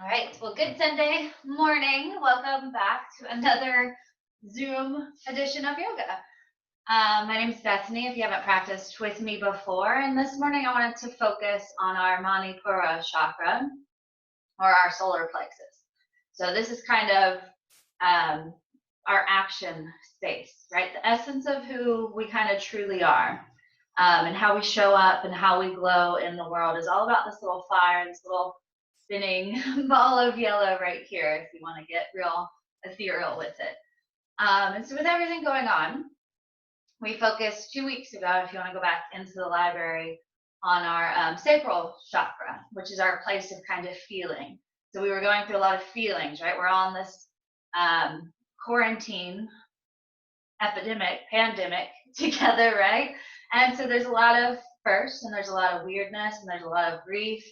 All right, well, good Sunday morning. Welcome back to another Zoom edition of yoga. My name is Bethany, if you haven't practiced with me before, and this morning I wanted to focus on our Manipura chakra, or our solar plexus. So this is kind of our action space, right? The essence of who we kind of truly are, and how we show up and how we glow in the world is all about this little fire, this little spinning ball of yellow right here, if you want to get real ethereal with it. And so with everything going on, we focused 2 weeks ago, if you want to go back into the library, on our sacral chakra, which is our place of kind of feeling. So we were going through a lot of feelings, right? We're all in this quarantine, pandemic together, right? And so there's a lot of first, and there's a lot of weirdness, and there's a lot of grief,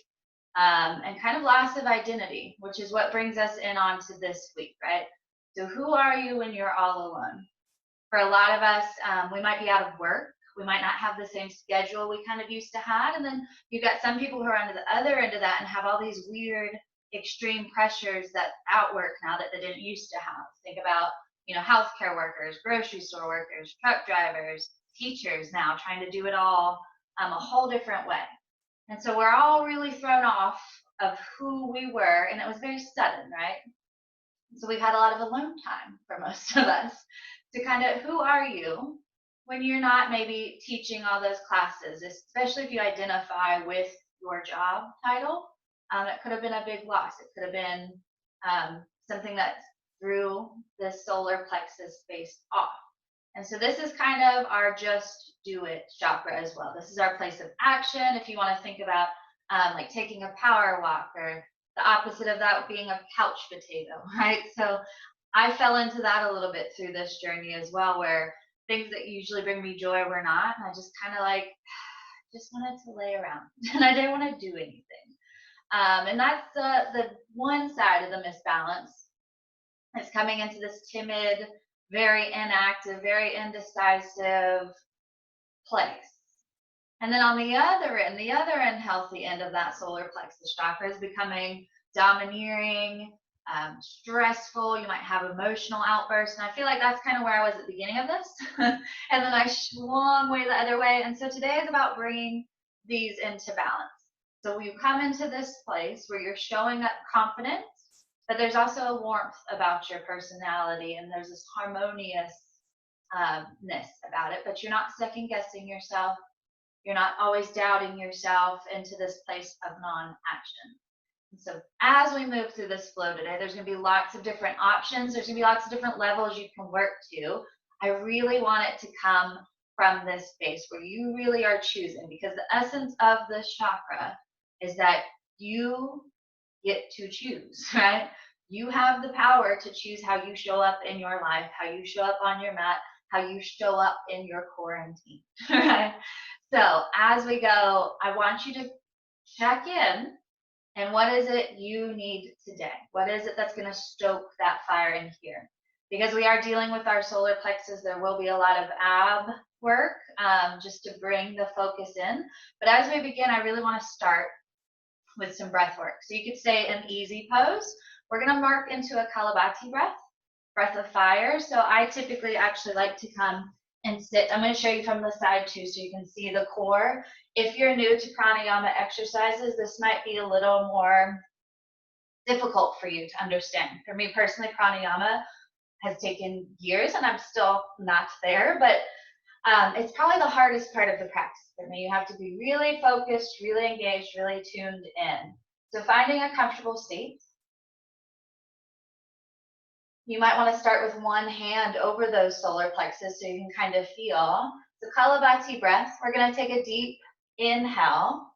and kind of loss of identity, which is what brings us in onto this week, right? So who are you when you're all alone? For a lot of us, we might be out of work. We might not have the same schedule we kind of used to have. And then you've got some people who are on the other end of that and have all these weird, extreme pressures that outwork now that they didn't used to have. Think about, healthcare workers, grocery store workers, truck drivers, teachers now trying to do it all a whole different way. And so we're all really thrown off of who we were, and it was very sudden, right? So we've had a lot of alone time for most of us to kind of, who are you when you're not maybe teaching all those classes, especially if you identify with your job title. It could have been a big loss. It could have been something that threw the solar plexus space off. And so this is kind of our just do it chakra as well. This is our place of action. If you want to think about like taking a power walk, or the opposite of that being a couch potato, right? So I fell into that a little bit through this journey as well, where things that usually bring me joy were not. And I just kind of like, just wanted to lay around and I didn't want to do anything. And that's the one side of the misbalance. It's coming into this timid, very inactive, very indecisive place. And then on the other end, healthy end of that solar plexus chakra is becoming domineering, stressful. You might have emotional outbursts. And I feel like that's kind of where I was at the beginning of this. And then I swung way the other way. And so today is about bringing these into balance. So you come into this place where you're showing up confident, but there's also a warmth about your personality, and there's this harmoniousness about it, but you're not second guessing yourself. You're not always doubting yourself into this place of non-action. And so as we move through this flow today, there's going to be lots of different options. There's going to be lots of different levels you can work to. I really want it to come from this space where you really are choosing, because the essence of this chakra is that you get to choose, right? You have the power to choose how you show up in your life, how you show up on your mat, how you show up in your quarantine, right? So as we go, I want you to check in, and what is it you need today? What is it that's going to stoke that fire in here? Because we are dealing with our solar plexus, there will be a lot of ab work just to bring the focus in. But as we begin, I really want to start with some breath work. So you could stay in easy pose. We're going to mark into a Kalabati breath of fire. So I typically actually like to come and sit. I'm going to show you from the side too, so you can see the core. If you're new to pranayama exercises, this might be a little more difficult for you to understand. For me personally, pranayama has taken years and I'm still not there, but it's probably the hardest part of the practice for me. You have to be really focused, really engaged, really tuned in. So finding a comfortable seat. You might want to start with one hand over those solar plexus so you can kind of feel. So Kalabati breath, we're going to take a deep inhale.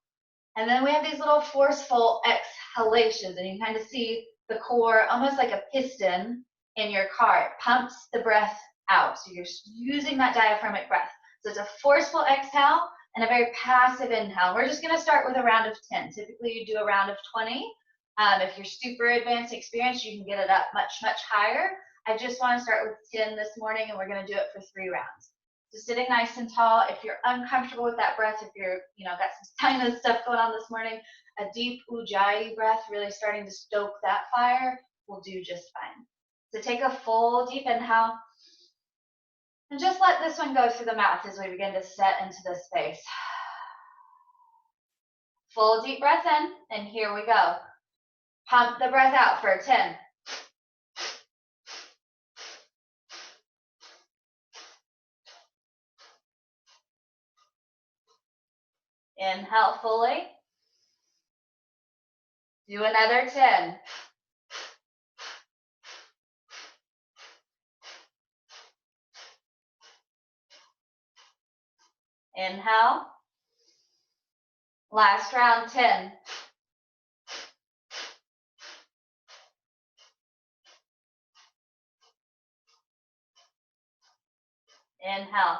And then we have these little forceful exhalations, and you can kind of see the core almost like a piston in your car. It pumps the breath out. So you're using that diaphragmatic breath. So it's a forceful exhale and a very passive inhale. We're just going to start with a round of 10. Typically you do a round of 20. If you're super advanced experienced, you can get it up much, much higher. I just want to start with 10 this morning, and we're going to do it for 3 rounds. So sitting nice and tall. If you're uncomfortable with that breath, if you're, got some sinus stuff going on this morning, a deep ujjayi breath, really starting to stoke that fire, will do just fine. So take a full deep inhale. And just let this one go through the mouth as we begin to set into this space. Full deep breath in, and here we go. Pump the breath out for 10. Inhale fully. Do another 10. Inhale. Last round, 10. Inhale.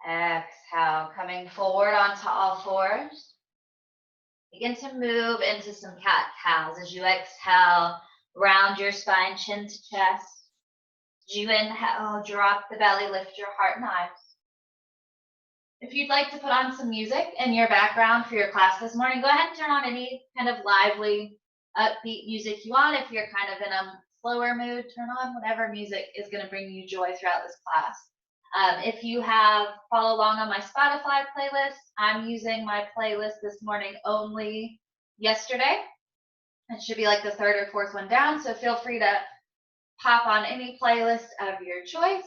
Exhale, coming forward onto all fours. Begin to move into some cat-cows. As you exhale, round your spine, chin to chest. As you inhale, drop the belly, lift your heart and eyes. If you'd like to put on some music in your background for your class this morning, go ahead and turn on any kind of lively, upbeat music you want. If you're kind of in a slower mood, turn on whatever music is going to bring you joy throughout this class. If you have followed along on my Spotify playlist, I'm using my playlist this morning only yesterday. It should be like the third or fourth one down, so feel free to pop on any playlist of your choice.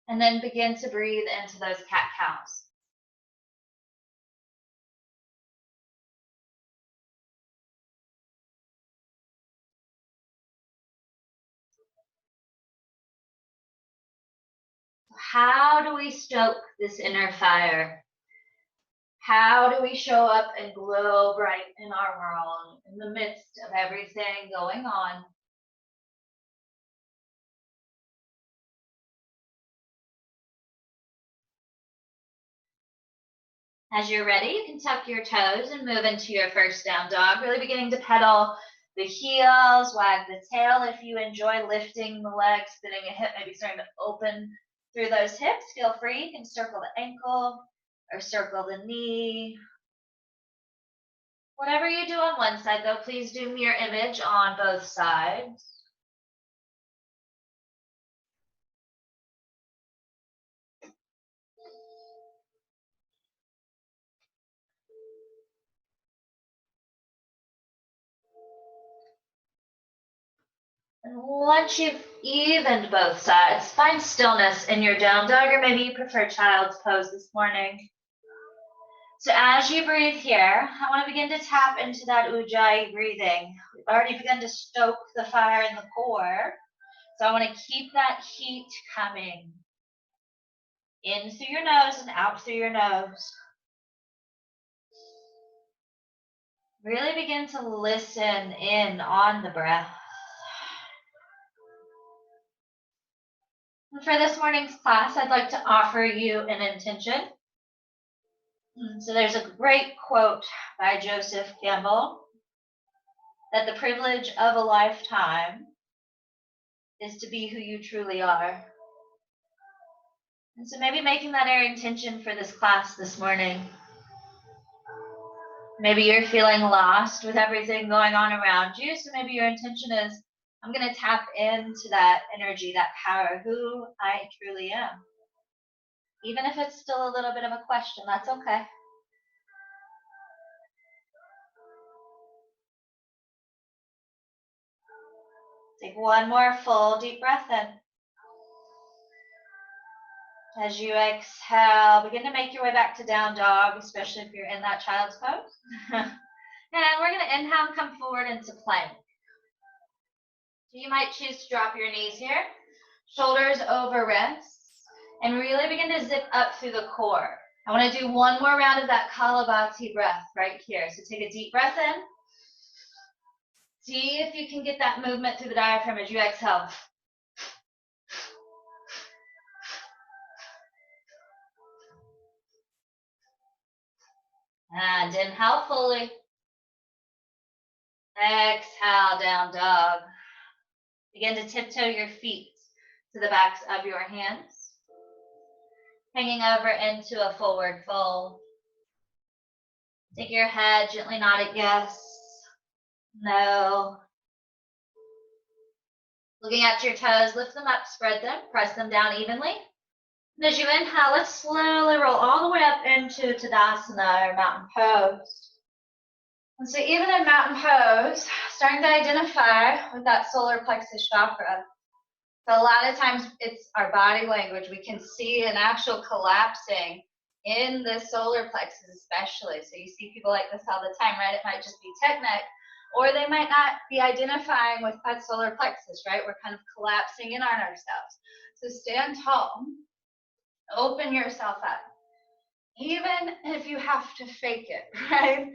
And then begin to breathe into those cat-cows. How do we stoke this inner fire? How do we show up and glow bright in our world in the midst of everything going on? As you're ready, you can tuck your toes and move into your first down dog, really beginning to pedal the heels, wag the tail if you enjoy lifting the legs, spinning a hip, maybe starting to open through those hips. Feel free, you can circle the ankle or circle the knee. Whatever you do on one side, though, please do mirror image on both sides. And once you've evened both sides, find stillness in your down dog, or maybe you prefer child's pose this morning. So as you breathe here, I want to begin to tap into that ujjayi breathing. We've already begun to stoke the fire in the core. So I want to keep that heat coming in through your nose and out through your nose. Really begin to listen in on the breath. And for this morning's class, I'd like to offer you an intention. So there's a great quote by Joseph Cambell that the privilege of a lifetime is to be who you truly are. And so maybe making that our intention for this class this morning. Maybe you're feeling lost with everything going on around you. So maybe your intention is, I'm going to tap into that energy, that power, who I truly am. Even if it's still a little bit of a question, that's okay. Take one more full deep breath in. As you exhale, begin to make your way back to down dog, especially if you're in that child's pose. And we're going to inhale and come forward into plank. So you might choose to drop your knees here, shoulders over wrists, and really begin to zip up through the core. I want to do one more round of that Kapalabhati breath right here. So take a deep breath in. See if you can get that movement through the diaphragm as you exhale. And inhale fully. Exhale, down dog. Begin to tiptoe your feet. to the backs of your hands. Hanging over into a forward fold. Take your head, gently nod it yes, no. Looking at your toes, lift them up, spread them, press them down evenly. And as you inhale, let's slowly roll all the way up into Tadasana or mountain pose. And so even in mountain pose, starting to identify with that solar plexus chakra. So a lot of times it's our body language. We can see an actual collapsing in the solar plexus especially. So you see people like this all the time, right? It might just be technique, or they might not be identifying with that solar plexus, right? We're kind of collapsing in on ourselves. So stand tall, open yourself up. Even if you have to fake it, right?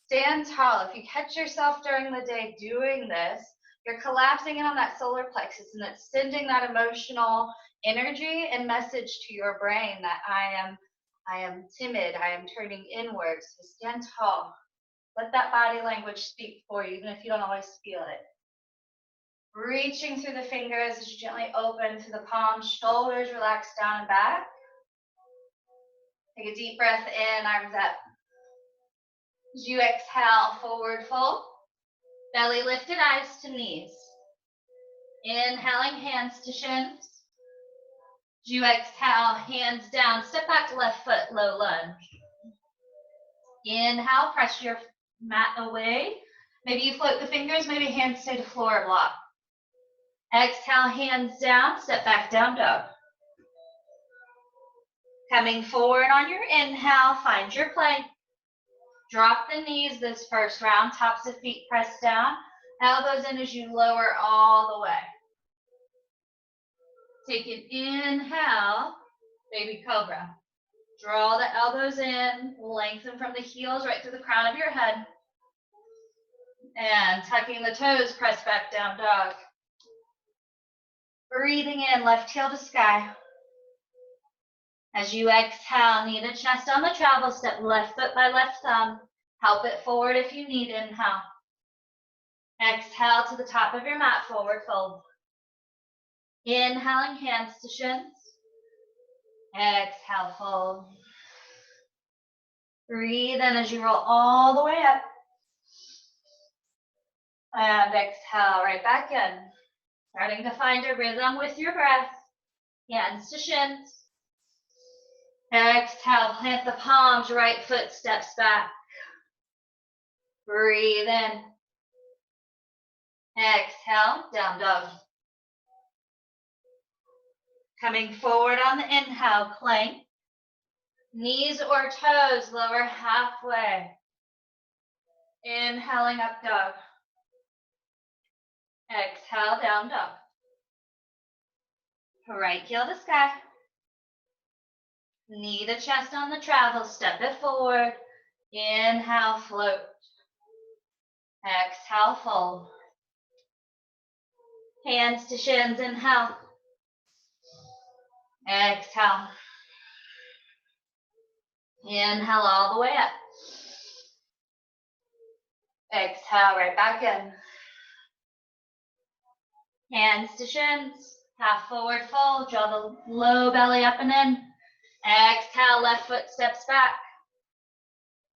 Stand tall. If you catch yourself during the day doing this, you're collapsing in on that solar plexus, and it's sending that emotional energy and message to your brain that I am timid, I am turning inwards. So stand tall. Let that body language speak for you, even if you don't always feel it. Reaching through the fingers as you gently open through the palms, shoulders relax down and back. Take a deep breath in, arms up. As you exhale, forward fold. Belly lifted, eyes to knees. Inhaling, hands to shins. As you exhale, hands down, step back, left foot, low lunge. Inhale, press your mat away. Maybe you float the fingers, maybe hands stay to floor block. Exhale, hands down, step back, down dog. Coming forward on your inhale, find your plank. Drop the knees this first round, tops of feet pressed down, elbows in as you lower all the way. Take an inhale, baby cobra. Draw the elbows in, lengthen from the heels right through the crown of your head. And tucking the toes, press back down dog. Breathing in, left heel to sky. As you exhale, knee to chest on the travel, step left foot by left thumb. Help it forward if you need, inhale. Exhale to the top of your mat, forward fold. Inhaling, hands to shins. Exhale, fold. Breathe in as you roll all the way up. And exhale, right back in. Starting to find a rhythm with your breath. Hands to shins. Exhale, plant the palms, right foot steps back. Breathe in. Exhale, down dog. Coming forward on the inhale, plank. Knees or toes lower halfway. Inhaling up dog. Exhale, down dog. Right heel to sky. Knee to chest on the travel, step it forward. Inhale, float. Exhale, fold. Hands to shins, inhale. Exhale. Inhale all the way up. Exhale, right back in. Hands to shins, half forward fold, draw the low belly up and in. Exhale, left foot steps back.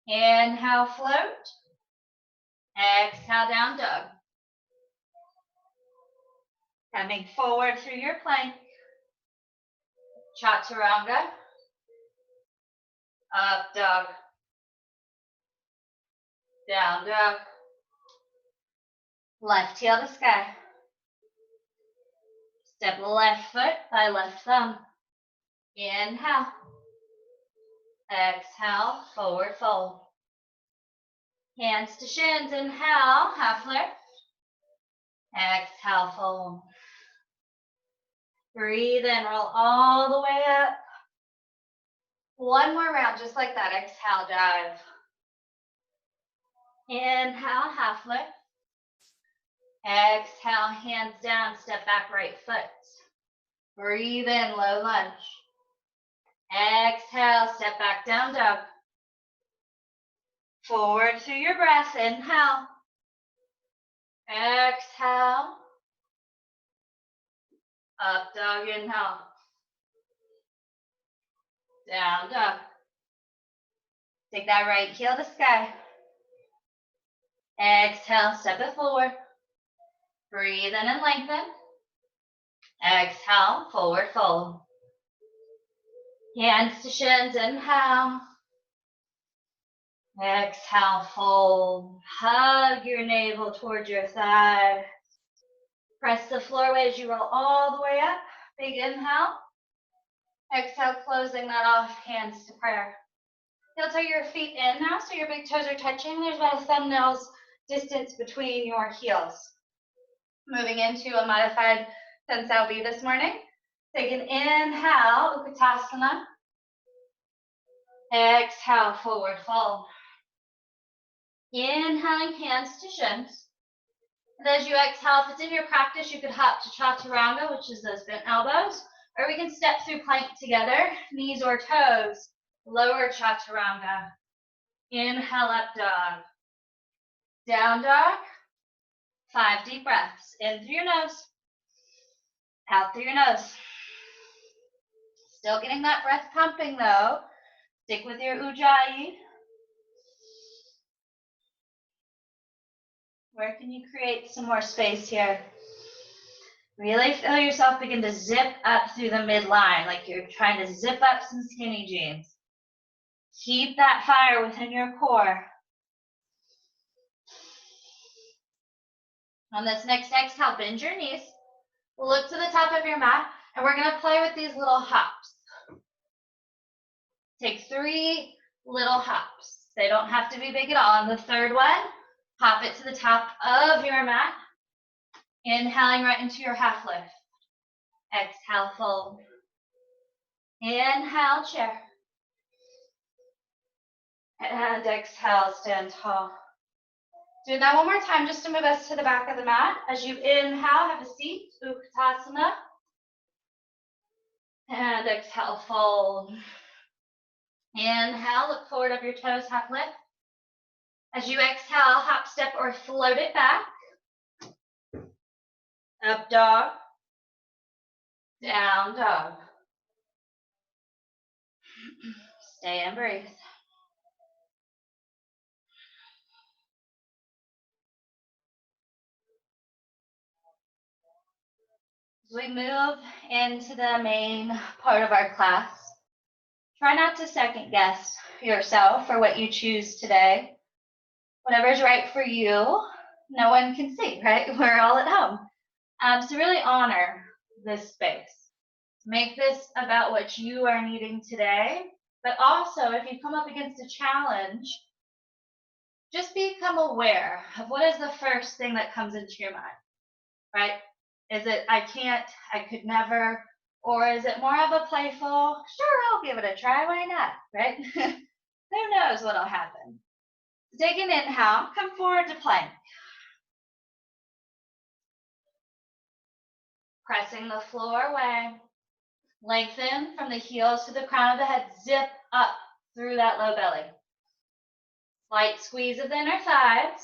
Inhale, float. Exhale, down dog. Coming forward through your plank. Chaturanga. Up dog. Down dog. Left heel to sky. Step left foot by left thumb. Inhale. Exhale, forward fold. Hands to shins, inhale, half lift. Exhale, fold. Breathe in, roll all the way up. One more round, just like that. Exhale, dive. Inhale, half lift. Exhale, hands down, step back, right foot. Breathe in, low lunge. Exhale, step back, down dog. Forward through your breath, inhale. Exhale. Up dog, inhale. Down dog. Take that right heel to sky. Exhale, step it forward. Breathe in and lengthen. Exhale, forward fold. Hands to shins, inhale. Exhale, fold. Hug your navel towards your thigh. Press the floor as you roll all the way up. Big inhale. Exhale, closing that off, hands to prayer. Heel toe your feet in now, so your big toes are touching. There's about a thumbnail's distance between your heels. Moving into a modified Tensao B this morning. Take an inhale, Utkatasana. Exhale, forward fold. Inhaling, hands to shins. And as you exhale, if it's in your practice, you could hop to Chaturanga, which is those bent elbows, or we can step through plank together, knees or toes, lower Chaturanga. Inhale, up dog. Down dog. 5 deep breaths. In through your nose, out through your nose. Still getting that breath pumping though. Stick with your Ujjayi. Where can you create some more space here? Really feel yourself begin to zip up through the midline, like you're trying to zip up some skinny jeans. Keep that fire within your core. On this next exhale, bend your knees. Look to the top of your mat, and we're going to play with these little hops. Take 3 little hops. They don't have to be big at all. On the third one, hop it to the top of your mat. Inhaling right into your half lift. Exhale, fold. Inhale, chair. And exhale, stand tall. Do that one more time just to move us to the back of the mat. As you inhale, have a seat, Utkatasana. And exhale, fold. Inhale, look forward of your toes, half lift. As you exhale, hop, step, or float it back. Up dog. Down dog. Stay and breathe. As we move into the main part of our class, try not to second guess yourself or what you choose today. Whatever's right for you, no one can see, right? We're all at home. So really honor this space. Make this about what you are needing today, but also if you come up against a challenge, just become aware of what is the first thing that comes into your mind, right? Is it, I can't, I could never, or is it more of a playful, sure, I'll give it a try, why not, right? Who knows what'll happen. Take an inhale, come forward to plank. Pressing the floor away. Lengthen from the heels to the crown of the head, zip up through that low belly. Light squeeze of the inner thighs.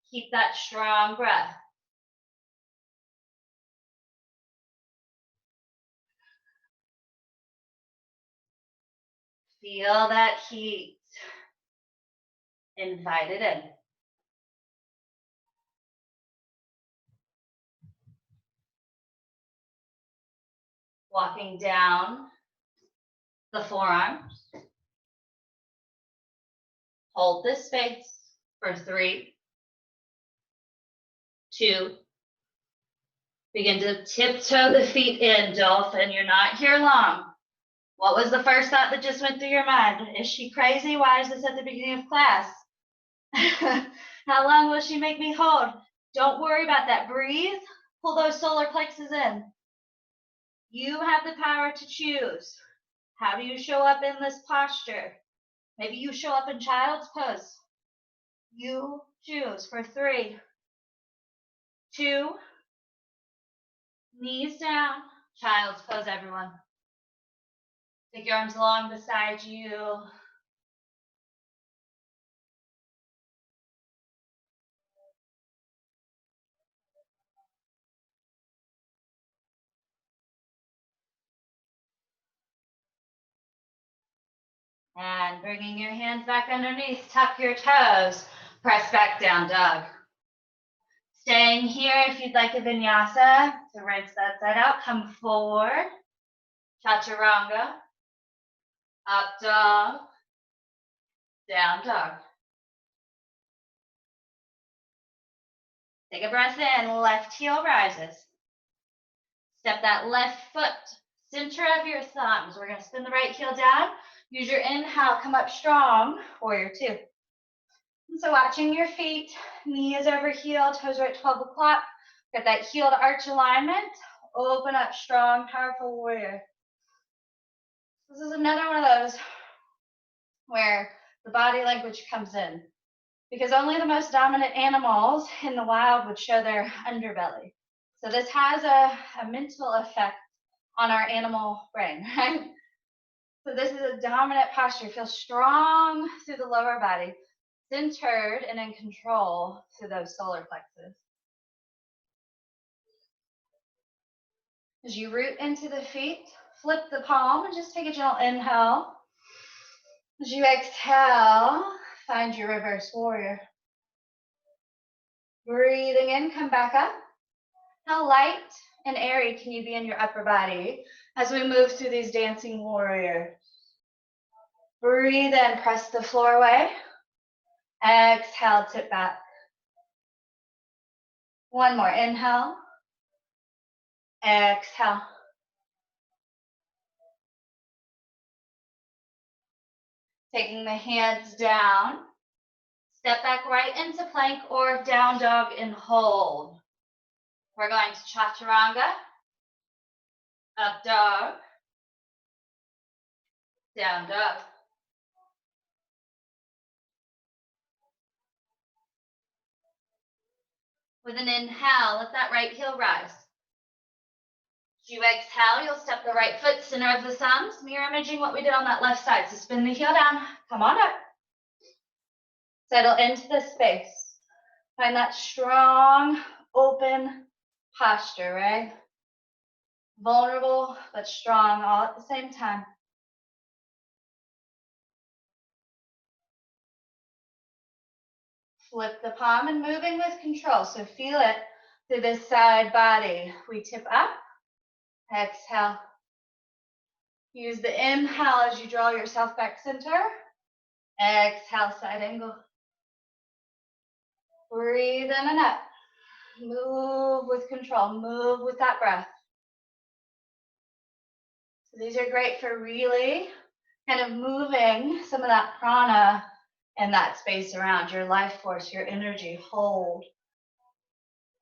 Keep that strong breath. Feel that heat. Invite it in. Walking down the forearms. Hold this space for 3, 2. Begin to tiptoe the feet in, dolphin. You're not here long. What was the first thought that just went through your mind? Is she crazy? Why is this at the beginning of class? How long will she make me hold? Don't worry about that. Breathe. Pull those solar plexus in. You have the power to choose. How do you show up in this posture? Maybe you show up in child's pose. You choose for 3, 2, knees down, child's pose, everyone. Take your arms long beside you. And bringing your hands back underneath, tuck your toes, press back down dog. Staying here if you'd like a vinyasa to rinse that side out, come forward, chaturanga, up dog, down dog. Take a breath in, left heel rises. Step that left foot, center of your thumbs. We're gonna spin the right heel down. Use your inhale, come up strong, warrior two. And so watching your feet, knee is over heel, toes are at 12 o'clock. Get that heel to arch alignment. Open up strong, powerful warrior. This is another one of those where the body language comes in, because only the most dominant animals in the wild would show their underbelly. So this has a mental effect on our animal brain, right? So this is a dominant posture. Feel strong through the lower body, centered and in control through those solar plexus. As you root into the feet, flip the palm and just take a gentle inhale. As you exhale, find your reverse warrior. Breathing in, come back up. How light and airy can you be in your upper body as we move through these dancing warriors? Breathe in, press the floor away. Exhale, tip back. One more, inhale. Exhale. Taking the hands down. Step back right into plank or down dog and hold. We're going to chaturanga, up dog, down dog. With an inhale, let that right heel rise. As you exhale, you'll step the right foot, center of the thumbs, mirror imaging what we did on that left side. So spin the heel down, come on up. Settle into the space. Find that strong, open posture, right? Vulnerable, but strong all at the same time. Flip the palm and moving with control. So feel it through this side body. We tip up, exhale. Use the inhale as you draw yourself back center. Exhale, side angle. Breathe in and up. Move with control, move with that breath. So these are great for really kind of moving some of that prana and that space around your life force, your energy. Hold.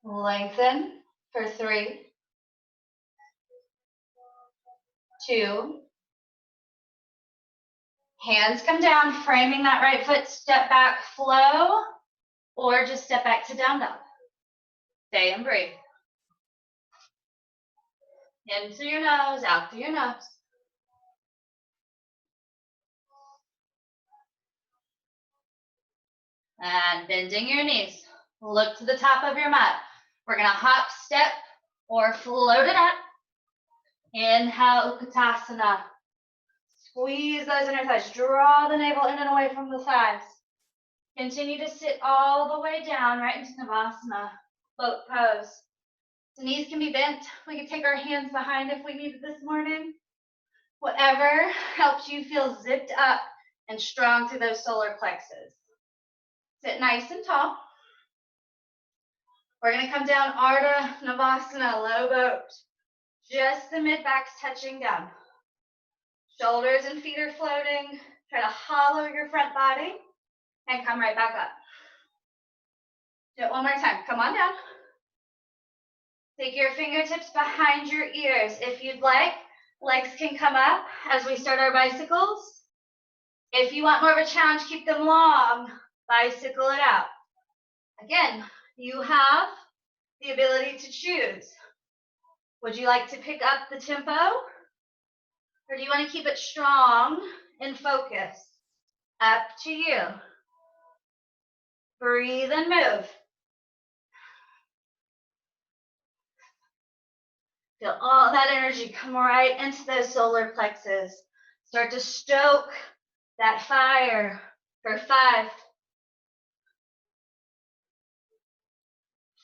Lengthen for 3, 2. Hands come down, framing that right foot, step back, flow, or just step back to down dog. Stay and breathe. In through your nose, out through your nose. And bending your knees. Look to the top of your mat. We're gonna hop, step, or float it up. Inhale, Utkatasana. Squeeze those inner thighs. Draw the navel in and away from the thighs. Continue to sit all the way down right into Navasana, boat pose. The knees can be bent. We can take our hands behind if we need it this morning. Whatever helps you feel zipped up and strong through those solar plexus. Sit nice and tall. We're going to come down Ardha Navasana, low boat. Just the mid-back's touching down. Shoulders and feet are floating. Try to hollow your front body and come right back up. Do it one more time. Come on down. Take your fingertips behind your ears. If you'd like, legs can come up as we start our bicycles. If you want more of a challenge, keep them long. Bicycle it out. Again, you have the ability to choose. Would you like to pick up the tempo? Or do you want to keep it strong and focused? Up to you. Breathe and move. Feel all that energy come right into those solar plexus. Start to stoke that fire for 5,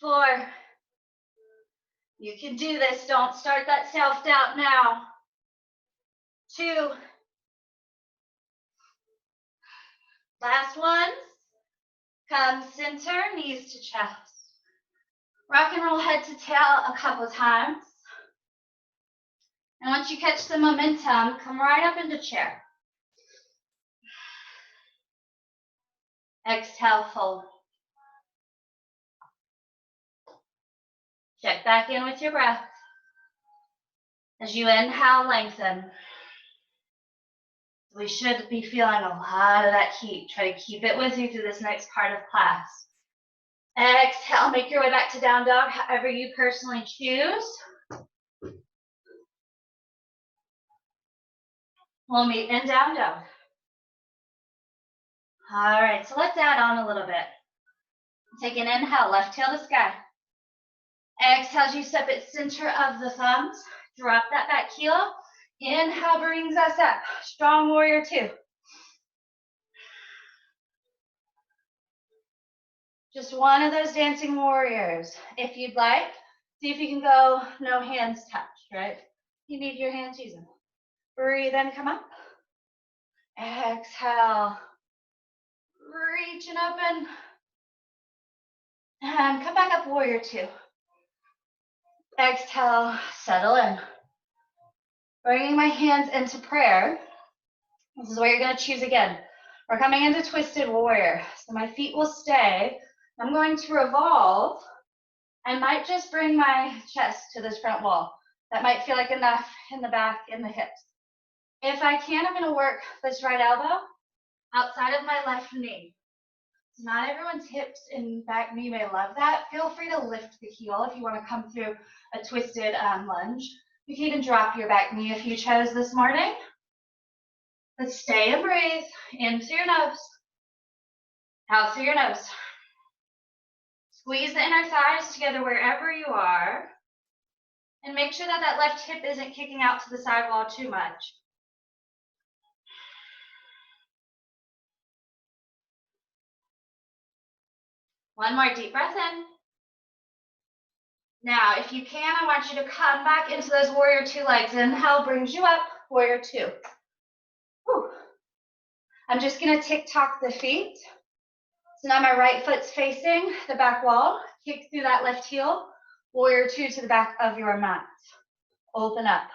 4. You can do this. Don't start that self-doubt now. 2. Last one. Come center, knees to chest. Rock and roll head to tail a couple times. And once you catch the momentum, come right up into chair. Exhale, fold. Check back in with your breath. As you inhale, lengthen. We should be feeling a lot of that heat. Try to keep it with you through this next part of class. Exhale, make your way back to down dog, however you personally choose. We'll meet in down dog. All right, so let's add on a little bit. Take an inhale, left tail to sky. Exhale as you step at center of the thumbs. Drop that back heel. Inhale brings us up. Strong warrior 2. Just one of those dancing warriors. If you'd like, see if you can go no hands touched, right? You need your hands, use them. Breathe in, come up. Exhale. Reach and open. And come back up, warrior 2. Exhale, settle in. Bringing my hands into prayer. This is what you're going to choose again. We're coming into twisted warrior. So my feet will stay. I'm going to revolve. I might just bring my chest to this front wall. That might feel like enough in the back and the hips. If I can, I'm going to work this right elbow outside of my left knee. So not everyone's hips and back knee may love that. Feel free to lift the heel if you want to come through a twisted lunge. You can even drop your back knee if you chose this morning. But stay and breathe. In through your nose. Out through your nose. Squeeze the inner thighs together wherever you are. And make sure that that left hip isn't kicking out to the side wall too much. One more deep breath in. Now, if you can, I want you to come back into those warrior 2 legs. Inhale brings you up, warrior 2. Whew. I'm just going to tick-tock the feet. So now my right foot's facing the back wall. Kick through that left heel. Warrior 2 to the back of your mat. Open up.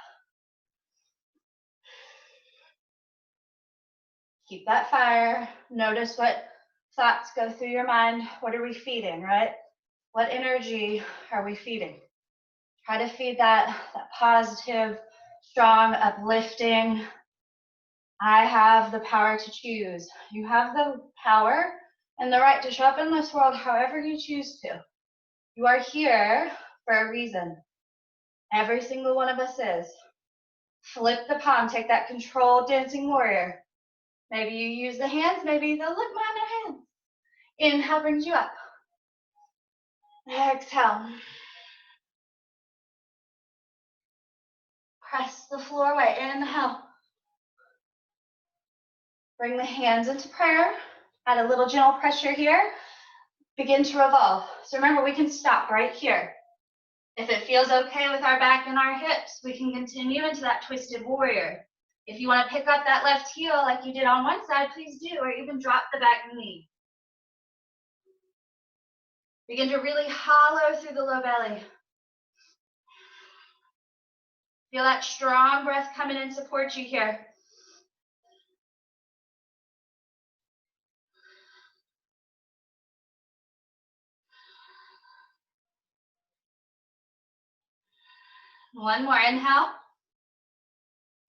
Keep that fire. Notice what thoughts go through your mind. What are we feeding, right? What energy are we feeding? Try to feed that positive, strong, uplifting. I have the power to choose. You have the power and the right to show up in this world however you choose to. You are here for a reason. Every single one of us is. Flip the palm, take that controlled dancing warrior. Maybe you use the hands, maybe they'll look mine their hands. Inhale brings you up. Exhale. Press the floor away. Inhale. Bring the hands into prayer. Add a little gentle pressure here. Begin to revolve. So remember, we can stop right here. If it feels okay with our back and our hips, we can continue into that twisted warrior. If you want to pick up that left heel like you did on one side, please do, or even drop the back knee. Begin to really hollow through the low belly. Feel that strong breath coming in, support you here. One more, inhale.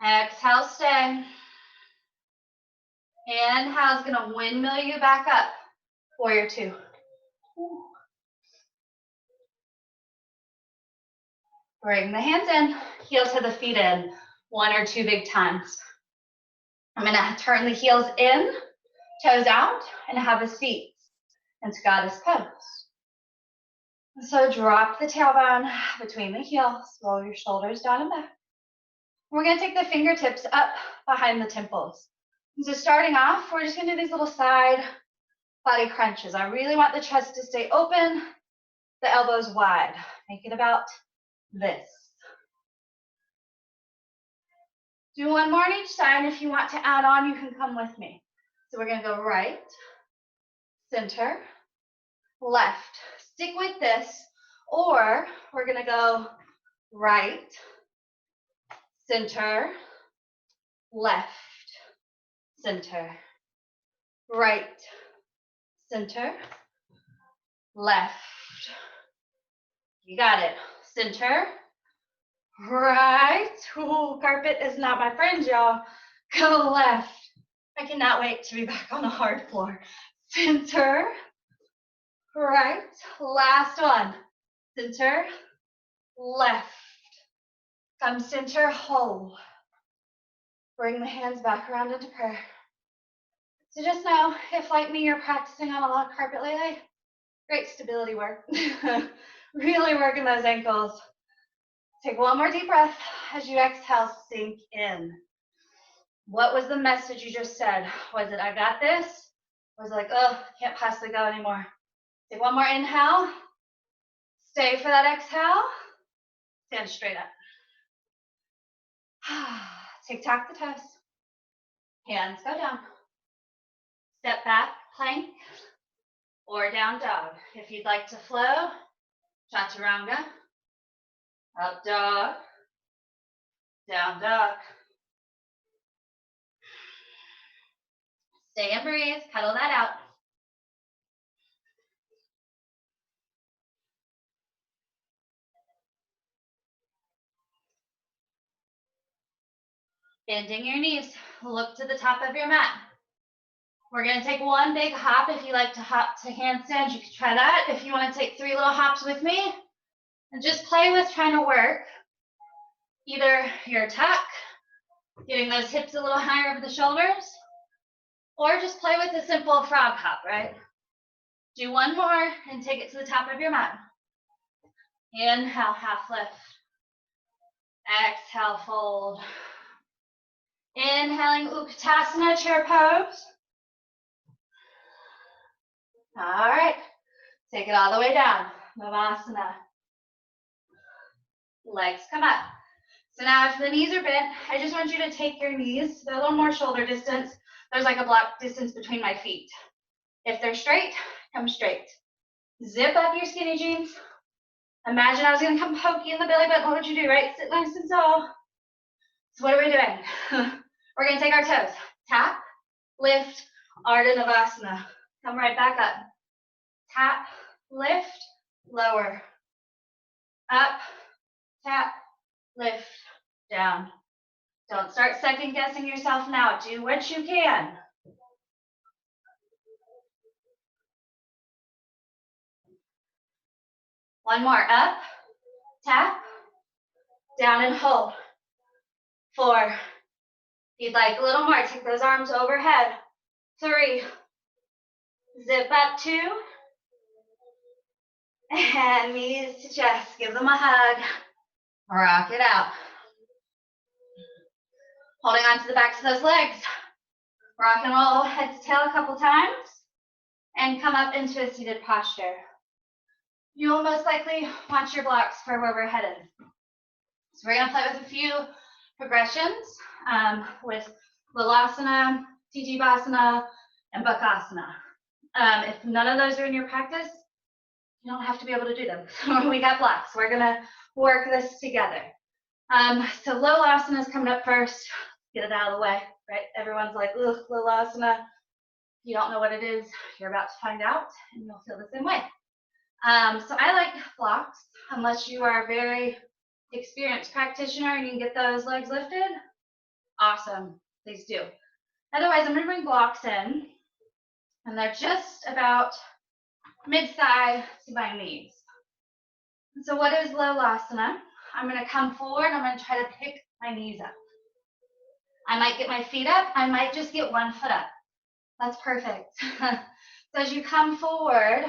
Exhale, stay. Inhale is gonna windmill you back up. Warrior 2. Bring the hands in, heel to the feet in, 1 or 2 big times. I'm gonna turn the heels in, toes out, and have a seat into goddess pose. So drop the tailbone between the heels, roll your shoulders down and back. We're gonna take the fingertips up behind the temples. So starting off, we're just gonna do these little side body crunches. I really want the chest to stay open, the elbows wide. Make it about this. Do one more on each side. If you want to add on, you can come with me. So we're gonna go right, center, left. Stick with this, or we're gonna go right, center, left, center, right, center, left. You got it. Center, right. Ooh, carpet is not my friend, y'all. Go left. I cannot wait to be back on the hard floor. Center, right. Last one. Center, left. Come center, hold. Bring the hands back around into prayer. So just know, if like me, you're practicing on a lot of carpet lately, great stability work. Really working those ankles. Take one more deep breath as you exhale, sink in. What was the message you just said? Was it, I got this? Or was it like, oh, can't possibly go anymore? Take one more inhale. Stay for that exhale. Stand straight up. Tick-tock the toes. Hands go down. Step back, plank, or down dog. If you'd like to flow, chaturanga, up dog, down dog. Stay and breathe, cuddle that out. Bending your knees, look to the top of your mat. We're gonna take one big hop. If you like to hop to handstands, you can try that. If you wanna take 3 little hops with me, and just play with trying to work either your tuck, getting those hips a little higher over the shoulders, or just play with a simple frog hop, right? Do one more and take it to the top of your mat. Inhale, half lift. Exhale, fold. Inhaling Utkatasana, chair pose. All right, take it all the way down. Navasana. Legs come up. So now if the knees are bent, I just want you to take your knees, they're a little more shoulder distance. There's like a block distance between my feet. If they're straight, come straight. Zip up your skinny jeans. Imagine I was gonna come poke you in the belly button. What would you do, right? Sit nice and tall. So what are we doing? We're gonna take our toes. Tap, lift, Ardha Navasana. Come right back up. Tap, lift, lower. Up, tap, lift, down. Don't start second guessing yourself now. Do what you can. One more. Up, tap, down and hold. 4. If you'd like a little more, take those arms overhead. 3. Zip up 2. And knees to chest. Give them a hug. Rock it out. Holding on to the backs of those legs. Rock and roll head to tail a couple times. And come up into a seated posture. You'll most likely want your blocks for where we're headed. So we're going to play with a few progressions with Lalasana, Tijibasana, and Bakasana. If none of those are in your practice, you don't have to be able to do them. We got blocks. We're going to work this together. So Lalasana is coming up first. Get it out of the way, right? Everyone's like, ugh, Lalasana. You don't know what it is. You're about to find out, and you'll feel the same way. So I like blocks, unless you are a very experienced practitioner and you can get those legs lifted. Awesome, please do. Otherwise, I'm gonna bring blocks in, and they're just about mid-thigh to my knees. So what is Lalasana? I'm gonna come forward, I'm gonna try to pick my knees up. I might get my feet up, I might just get one foot up. That's perfect. So as you come forward,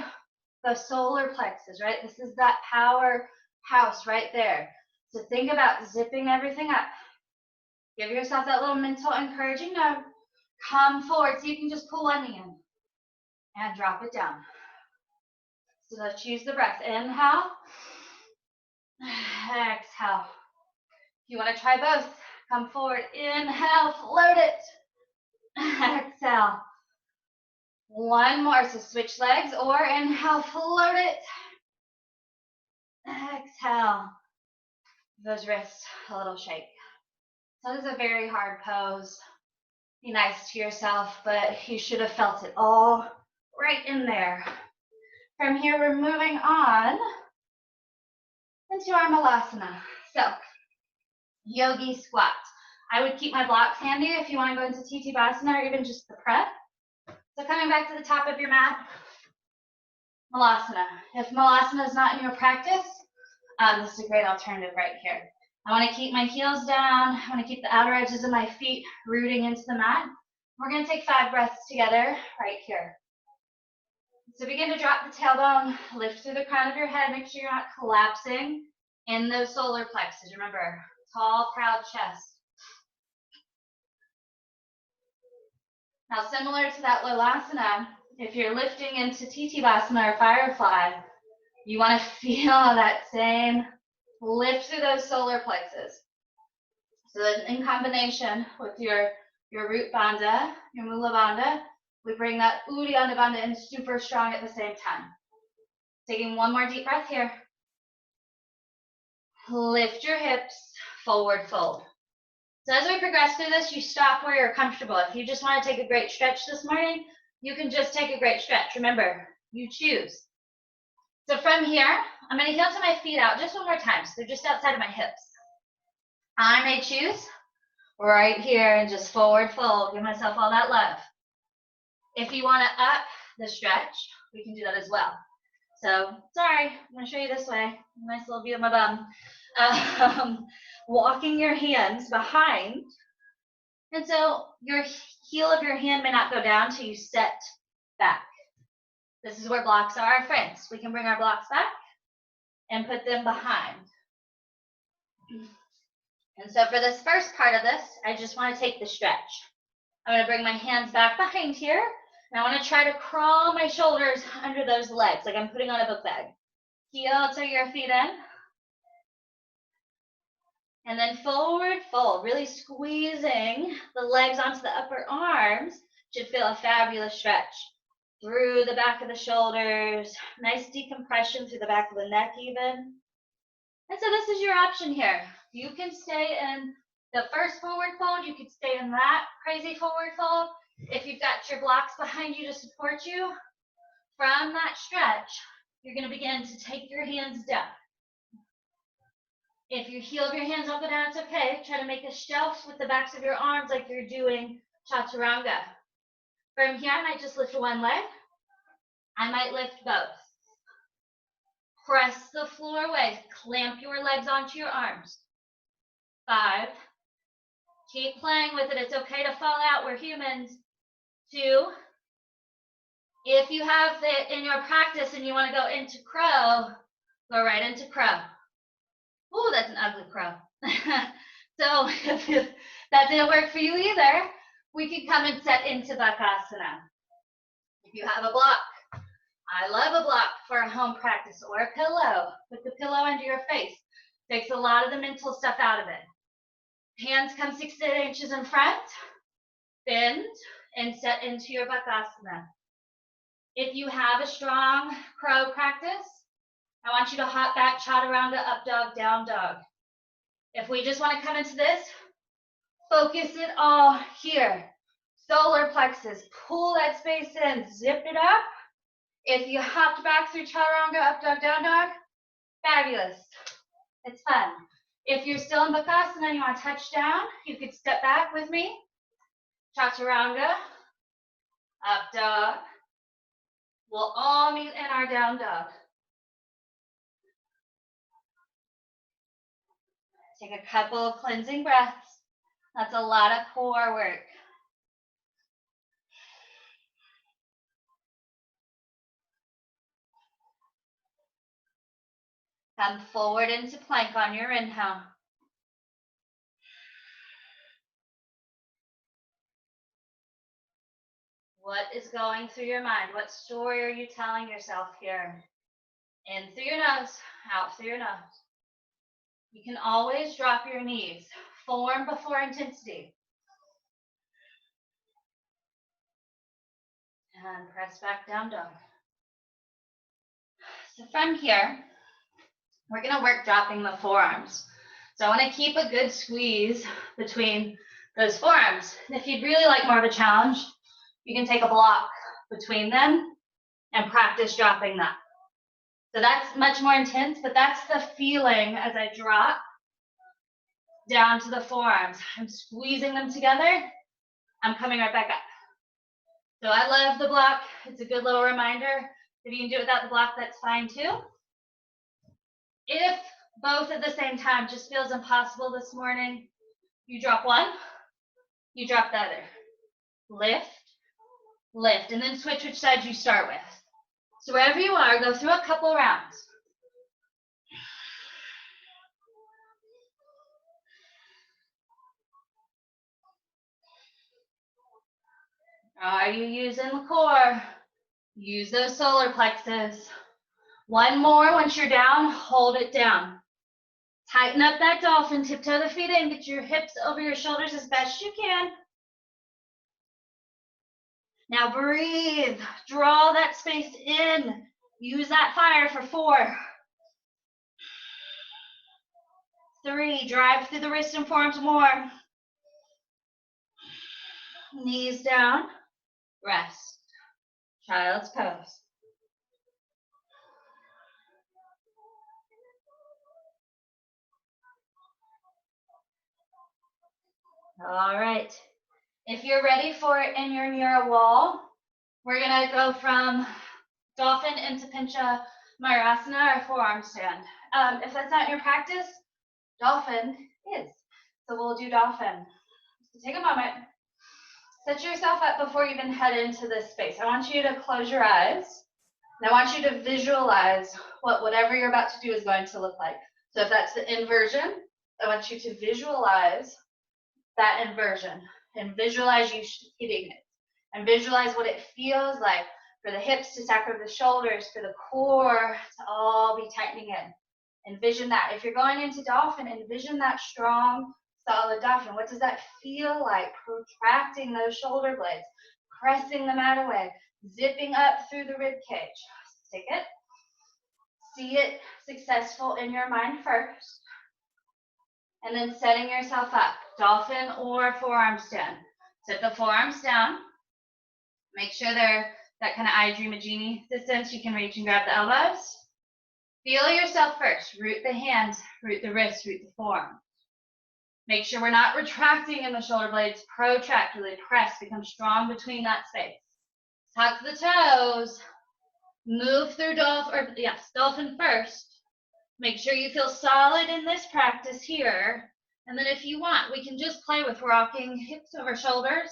the solar plexus, right? This is that powerhouse right there. So think about zipping everything up. Give yourself that little mental encouraging note. Come forward. So you can just pull one knee in and drop it down. So let's choose the breath. Inhale. Exhale. If you want to try both, come forward. Inhale, float it. Exhale. One more. So switch legs or inhale, float it. Exhale. Those wrists a little shake. So this is a very hard pose. Be nice to yourself, but you should have felt it all right in there. From here, we're moving on into our malasana. So, yogi squat. I would keep my blocks handy if you want to go into Titivasana or even just the prep. So coming back to the top of your mat, malasana. If malasana is not in your practice, this is a great alternative right here. I want to keep my heels down. I want to keep the outer edges of my feet rooting into the mat. We're going to take 5 breaths together right here. So begin to drop the tailbone, lift through the crown of your head. Make sure you're not collapsing in those solar plexus. Remember, tall, proud chest. Now, similar to that Lolasana, if you're lifting into Titivasana or Firefly, you want to feel that same lift through those solar plexus. So that in combination with your root bandha, your mula bandha, we bring that Uddiyana bandha in super strong at the same time. Taking one more deep breath here. Lift your hips, forward fold. So as we progress through this, you stop where you're comfortable. If you just want to take a great stretch this morning, you can just take a great stretch. Remember, you choose. So from here, I'm going to heel to my feet out just one more time. So they're just outside of my hips. I may choose right here and just forward fold. Give myself all that love. If you want to up the stretch, we can do that as well. So, sorry, I'm going to show you this way. Nice little view of my bum. Walking your hands behind. And so your heel of your hand may not go down till you set back. This is where blocks are our friends. We can bring our blocks back and put them behind. And so for this first part of this, I just want to take the stretch. I'm going to bring my hands back behind here. And I want to try to crawl my shoulders under those legs, like I'm putting on a book bag. Heel to your feet in. And then forward fold, really squeezing the legs onto the upper arms. Should feel a fabulous stretch through the back of the shoulders. Nice decompression through the back of the neck even. And so this is your option here. You can stay in the first forward fold. You could stay in that crazy forward fold. If you've got your blocks behind you to support you, from that stretch, you're going to begin to take your hands down. If your heel of your hands don't go down, it's okay. Try to make a shelf with the backs of your arms like you're doing chaturanga. From here, I might just lift one leg. I might lift both. Press the floor away. Clamp your legs onto your arms. 5. Keep playing with it. It's okay to fall out. We're humans. 2. If you have it in your practice and you want to go into crow, go right into crow. Ooh, that's an ugly crow. So if that didn't work for you either, we could come and set into Bakasana. If you have a block, I love a block for a home practice or a pillow. Put the pillow under your face. Takes a lot of the mental stuff out of it. Hands come 6 to 8 inches in front. Bend and set into your Bakasana. If you have a strong crow practice, I want you to hop back, chaturanga, up dog, down dog. If we just want to come into this, focus it all here. Solar plexus, pull that space in, zip it up. If you hopped back through chaturanga, up dog, down dog, fabulous. It's fun. If you're still in Bakasana and you want to touch down, you could step back with me. Chaturanga, up dog. We'll all meet in our down dog. Take a couple of cleansing breaths. That's a lot of core work. Come forward into plank on your inhale. What is going through your mind? What story are you telling yourself here? In through your nose, out through your nose. You can always drop your knees. Form before intensity. And press back down, dog. So from here, we're going to work dropping the forearms. So I want to keep a good squeeze between those forearms. If you'd really like more of a challenge, you can take a block between them and practice dropping that. So that's much more intense, but that's the feeling as I drop down to the forearms. I'm squeezing them together. I'm coming right back up. So I love the block. It's a good little reminder. If you can do it without the block, that's fine too. If both at the same time just feels impossible this morning, you drop one, you drop the other. Lift, lift, and then switch which side you start with. So wherever you are, go through a couple rounds. Are you using the core? Use those solar plexus. One more. Once you're down, hold it down. Tighten up that dolphin, tiptoe the feet in, get your hips over your shoulders as best you can. Now breathe, draw that space in. Use that fire for 4, 3, drive through the wrists and forearms more. Knees down, rest, child's pose. All right, if you're ready for it in your near wall, we're gonna go from dolphin into pincha mayurasana or forearm stand. If that's not your practice, dolphin is. So we'll do dolphin. So take a moment, set yourself up before you even head into this space. I want you to close your eyes. And I want you to visualize what whatever you're about to do is going to look like. So if that's the inversion, I want you to visualize that inversion and visualize you hitting it. And visualize what it feels like for the hips to stack over the shoulders, for the core to all be tightening in. Envision that. If you're going into dolphin, envision that strong, solid dolphin. What does that feel like? Protracting those shoulder blades, pressing them out away, zipping up through the rib cage. Take it. See it successful in your mind first. And then setting yourself up, dolphin or forearm stand. Set the forearms down. Make sure they're that kind of I dream a genie distance. You can reach and grab the elbows. Feel yourself first. Root the hands, root the wrists, root the forearm. Make sure we're not retracting in the shoulder blades. Protract, really press, become strong between that space. Tuck the toes. Move through dolphin first. Make sure you feel solid in this practice here. And then if you want, we can just play with rocking hips over shoulders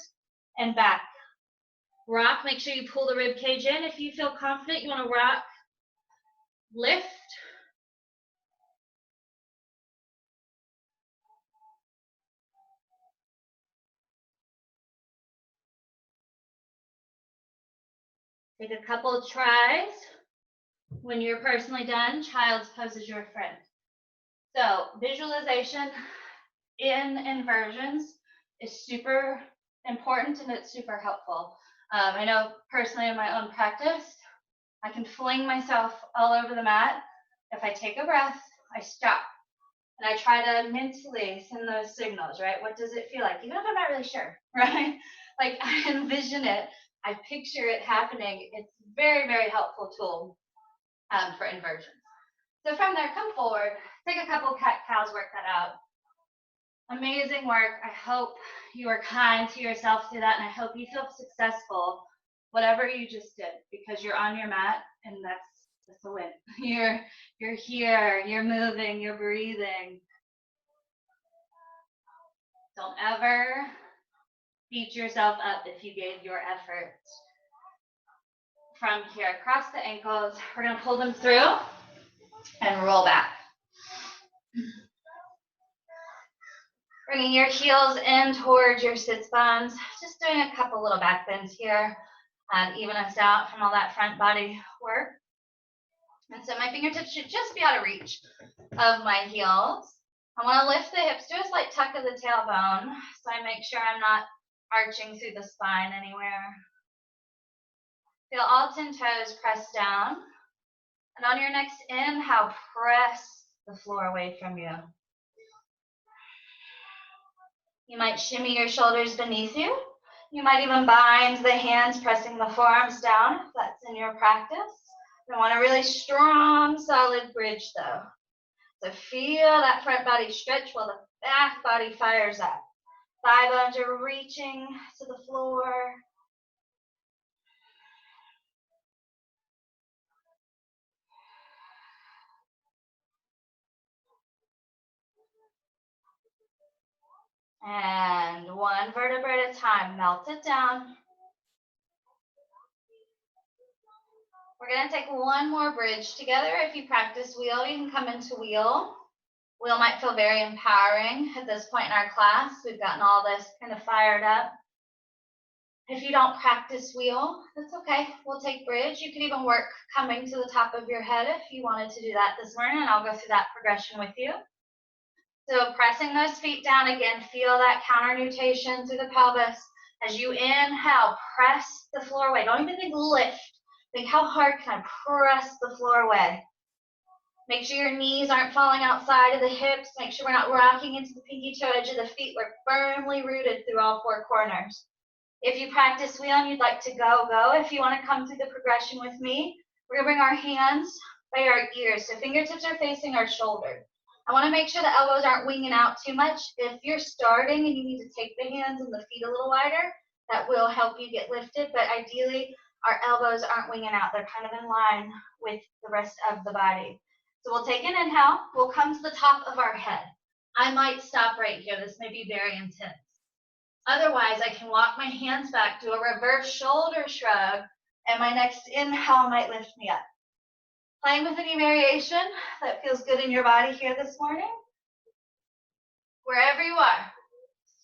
and back. Rock, make sure you pull the rib cage in. If you feel confident, you want to rock, lift. Take a couple of tries. When you're personally done, child's pose is your friend. So visualization in inversions is super important and it's super helpful. I know personally in my own practice, I can fling myself all over the mat. If I take a breath, I stop. And I try to mentally send those signals, right? What does it feel like? Even if I'm not really sure, right? Like I envision it, I picture it happening. It's a very, very helpful tool for inversions. So from there, come forward, take a couple cat-cows, work that out. Amazing work. I hope you are kind to yourself through that, and I hope you feel successful, whatever you just did, because you're on your mat, and that's a win. You're here, you're moving, you're breathing. Don't ever beat yourself up if you gave your effort. From here, across the ankles, we're going to pull them through and roll back. Bringing your heels in towards your sits bones, just doing a couple little back bends here. and even us out from all that front body work. And so my fingertips should just be out of reach of my heels. I want to lift the hips, do a slight tuck of the tailbone, so I make sure I'm not arching through the spine anywhere. Feel all 10 toes press down. And on your next inhale, press the floor away from you. You might shimmy your shoulders beneath you. You might even bind the hands, pressing the forearms down if that's in your practice. You want a really strong, solid bridge though. So feel that front body stretch while the back body fires up. Thigh bones are reaching to the floor. And one vertebra at a time, melt it down. We're going to take one more bridge together. If you practice wheel, you can come into wheel. Wheel might feel very empowering at this point in our class. We've gotten all this kind of fired up. If you don't practice wheel, that's okay. We'll take bridge. You could even work coming to the top of your head if you wanted to do that this morning, and I'll go through that progression with you. So pressing those feet down again, feel that counter nutation through the pelvis. As you inhale, press the floor away. Don't even think lift. Think how hard can I press the floor away. Make sure your knees aren't falling outside of the hips. Make sure we're not rocking into the pinky toe edge of the feet. We're firmly rooted through all four corners. If you practice wheel and you'd like to go. If you want to come through the progression with me, we're going to bring our hands by our ears. So fingertips are facing our shoulder. I want to make sure the elbows aren't winging out too much. If you're starting and you need to take the hands and the feet a little wider, that will help you get lifted. But ideally, our elbows aren't winging out. They're kind of in line with the rest of the body. So we'll take an inhale. We'll come to the top of our head. I might stop right here. This may be very intense. Otherwise, I can walk my hands back, do a reverse shoulder shrug, and my next inhale might lift me up. Playing with any variation that feels good in your body here this morning. Wherever you are,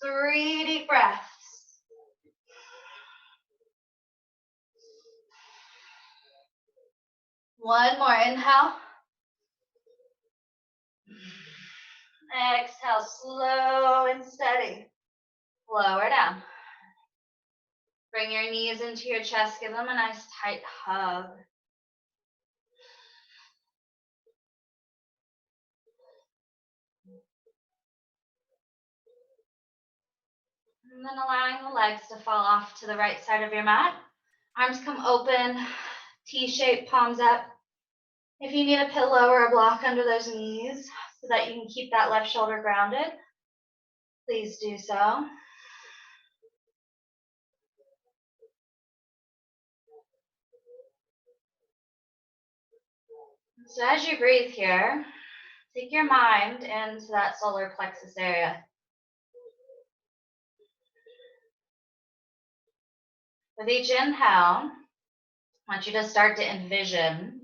3 deep breaths. One more inhale. Exhale, slow and steady. Lower down. Bring your knees into your chest. Give them a nice tight hug. And then allowing the legs to fall off to the right side of your mat. Arms come open, T-shaped, palms up. If you need a pillow or a block under those knees so that you can keep that left shoulder grounded, please do so. So as you breathe here, take your mind into that solar plexus area. With each inhale, I want you to start to envision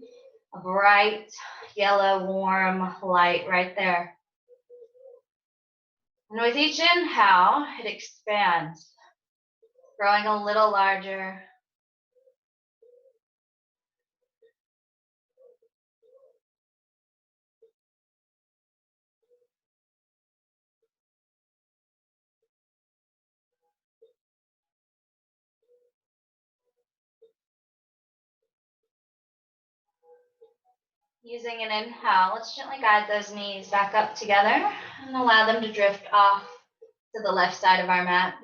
a bright, yellow, warm light right there. And with each inhale, it expands, growing a little larger. Using an inhale, let's gently guide those knees back up together and allow them to drift off to the left side of our mat.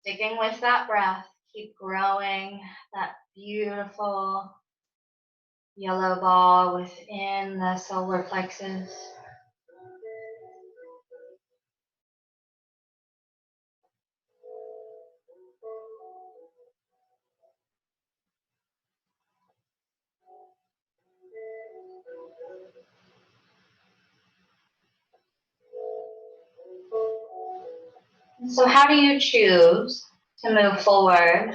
Sticking with that breath, keep growing that beautiful yellow ball within the solar plexus. So how do you choose to move forward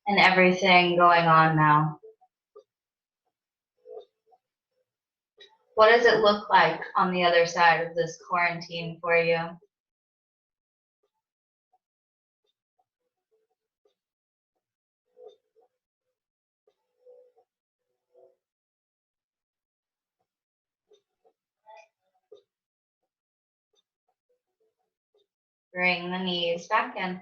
in everything going on now? What does it look like on the other side of this quarantine for you? Bring the knees back in.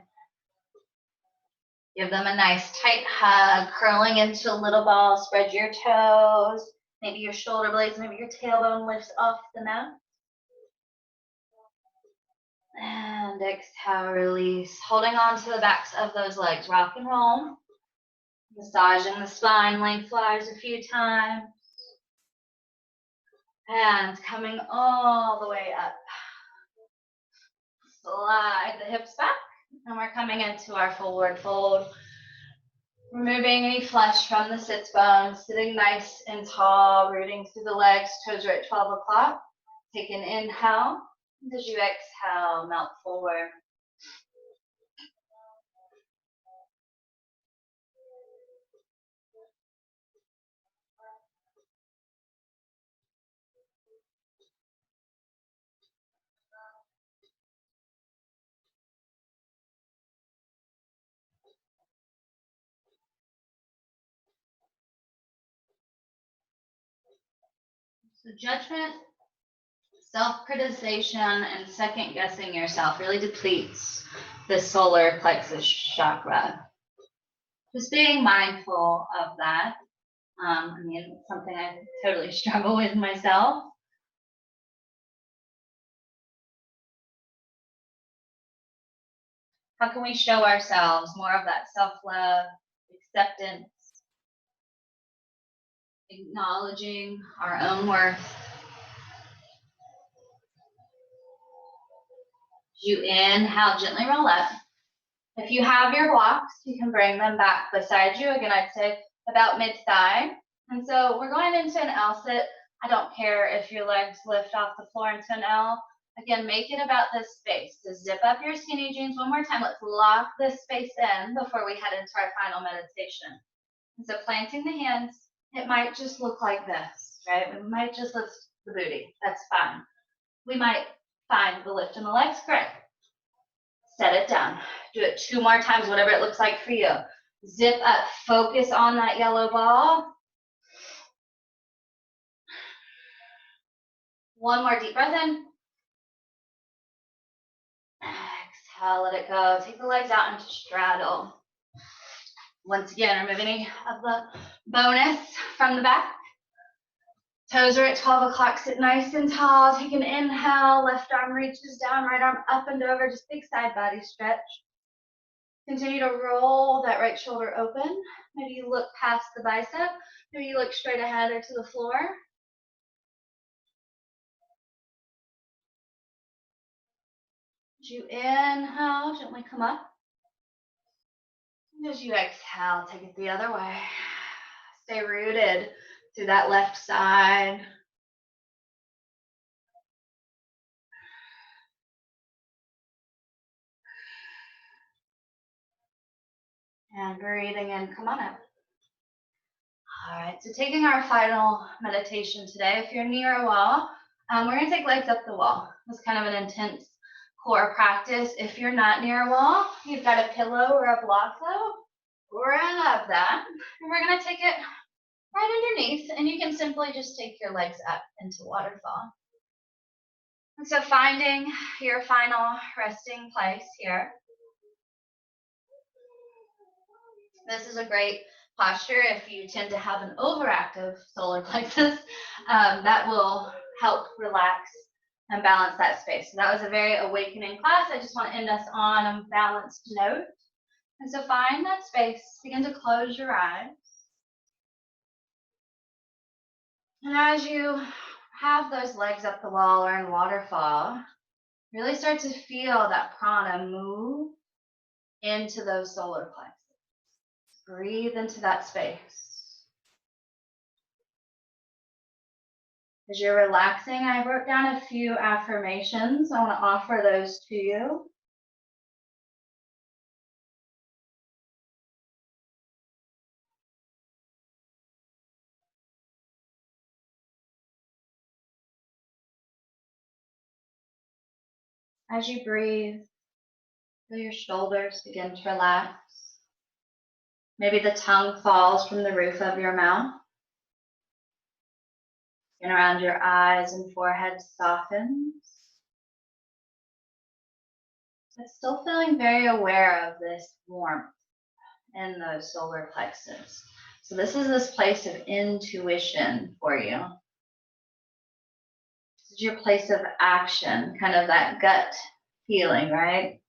Give them a nice tight hug, curling into a little ball. Spread your toes. Maybe your shoulder blades, maybe your tailbone lifts off the mat. And exhale, release. Holding on to the backs of those legs. Rock and roll. Massaging the spine lengthwise a few times. And coming all the way up. Slide the hips back. And we're coming into our forward fold. Removing any flesh from the sits bones. Sitting nice and tall. Rooting through the legs. Toes are at 12 o'clock. Take an inhale. As you exhale, melt forward. So judgment, self-criticization, and second-guessing yourself really depletes the solar plexus chakra. Just being mindful of that. I mean, it's something I totally struggle with myself. How can we show ourselves more of that self-love, acceptance, acknowledging our own worth? You inhale, gently roll up. If you have your blocks, you can bring them back beside you. Again, I'd say about mid-thigh. And so we're going into an L sit. I don't care if your legs lift off the floor into an L. Again, make it about this space. So zip up your skinny jeans one more time. Let's lock this space in before we head into our final meditation. And so planting the hands, it might just look like this, right? We might just lift the booty. That's fine. We might find the lift in the legs. Great. Set it down. Do it 2 more times, whatever it looks like for you. Zip up. Focus on that yellow ball. 1 more deep breath in. Exhale, let it go. Take the legs out into straddle. Once again, remove any of the bonus from the back. Toes are at 12 o'clock. Sit nice and tall. Take an inhale. Left arm reaches down, right arm up and over. Just big side body stretch. Continue to roll that right shoulder open. Maybe you look past the bicep. Maybe you look straight ahead or to the floor. As you inhale, gently come up. And as you exhale, take it the other way. Stay rooted to that left side. And breathing in, come on up. All right, so taking our final meditation today, if you're near a wall, we're gonna take legs up the wall. It's kind of an intense core practice. If you're not near a wall, you've got a pillow or a block though, grab that. And we're gonna take it right underneath, and you can simply just take your legs up into waterfall. And so finding your final resting place here. This is a great posture if you tend to have an overactive solar plexus. That will help relax and balance that space. So that was a very awakening class. I just want to end us on a balanced note. And so find that space. Begin to close your eyes. And as you have those legs up the wall or in waterfall, really start to feel that prana move into those solar plexus. Breathe into that space. As you're relaxing, I wrote down a few affirmations. I want to offer those to you. As you breathe, feel your shoulders begin to relax. Maybe the tongue falls from the roof of your mouth. Skin around your eyes and forehead softens. but still feeling very aware of this warmth in those solar plexus. So this is this place of intuition for you. This is your place of action, kind of that gut feeling, right?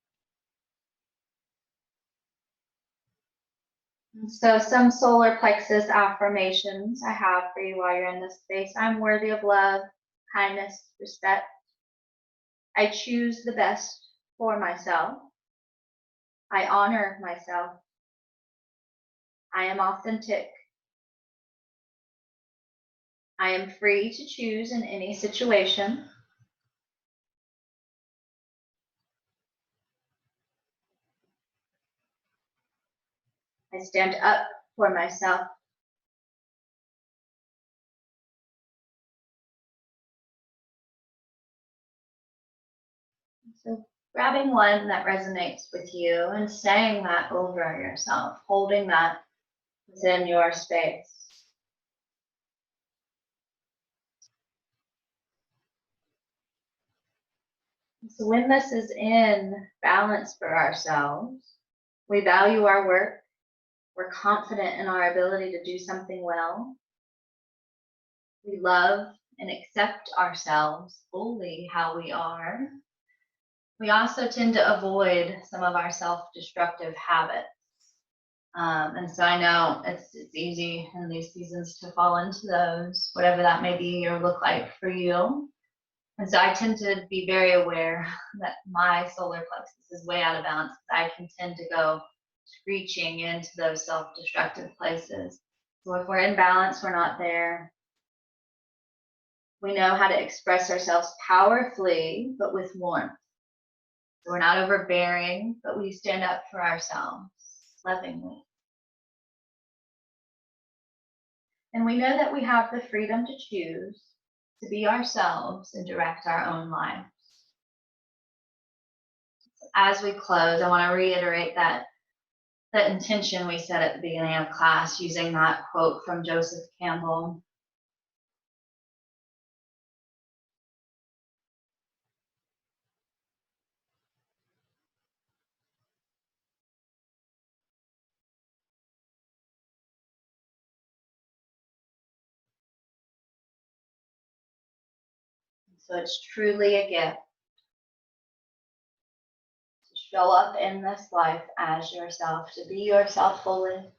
And so some solar plexus affirmations I have for you while you're in this space. I'm worthy of love, kindness, respect. I choose the best for myself. I honor myself. I am authentic. I am free to choose in any situation. I stand up for myself. So grabbing one that resonates with you and saying that over yourself, holding that within your space. So when this is in balance for ourselves, we value our work, we're confident in our ability to do something well, we love and accept ourselves fully how we are. We also tend to avoid some of our self-destructive habits. And so I know it's easy in these seasons to fall into those, whatever that may be or look like for you. And so I tend to be very aware that my solar plexus is way out of balance. I can tend to go screeching into those self-destructive places. So if we're in balance, we're not there. We know how to express ourselves powerfully, but with warmth. So we're not overbearing, but we stand up for ourselves lovingly. And we know that we have the freedom to choose to be ourselves and direct our own lives. As we close, I want to reiterate that the intention we set at the beginning of class using that quote from Joseph Cambell. So it's truly a gift to show up in this life as yourself, to be yourself fully.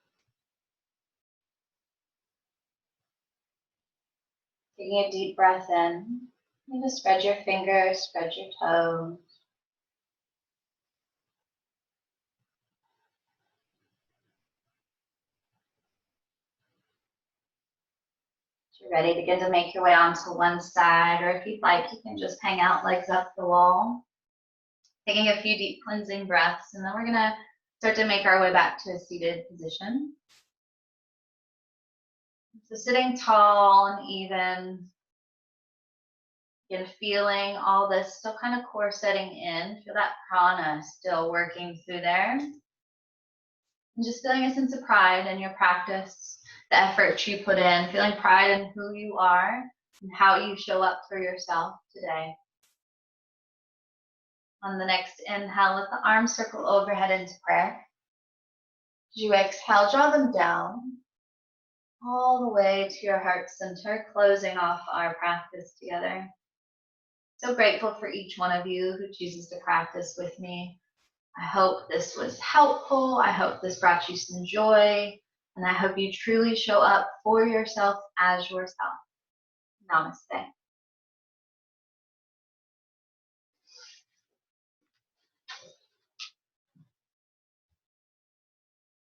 Taking a deep breath in, you just spread your fingers, spread your toes. If you're ready, begin to make your way onto one side, or if you'd like, you can just hang out legs up the wall. Taking a few deep cleansing breaths, and then we're gonna start to make our way back to a seated position. So sitting tall and even, again, feeling all this still kind of core setting in, feel that prana still working through there. And just feeling a sense of pride in your practice, the effort you put in, feeling pride in who you are and how you show up for yourself today. On the next inhale, let the arms circle overhead into prayer. As you exhale, draw them down all the way to your heart center, closing off our practice together. So grateful for each one of you who chooses to practice with me. I hope this was helpful. I hope this brought you some joy. And I hope you truly show up for yourself as yourself. Namaste.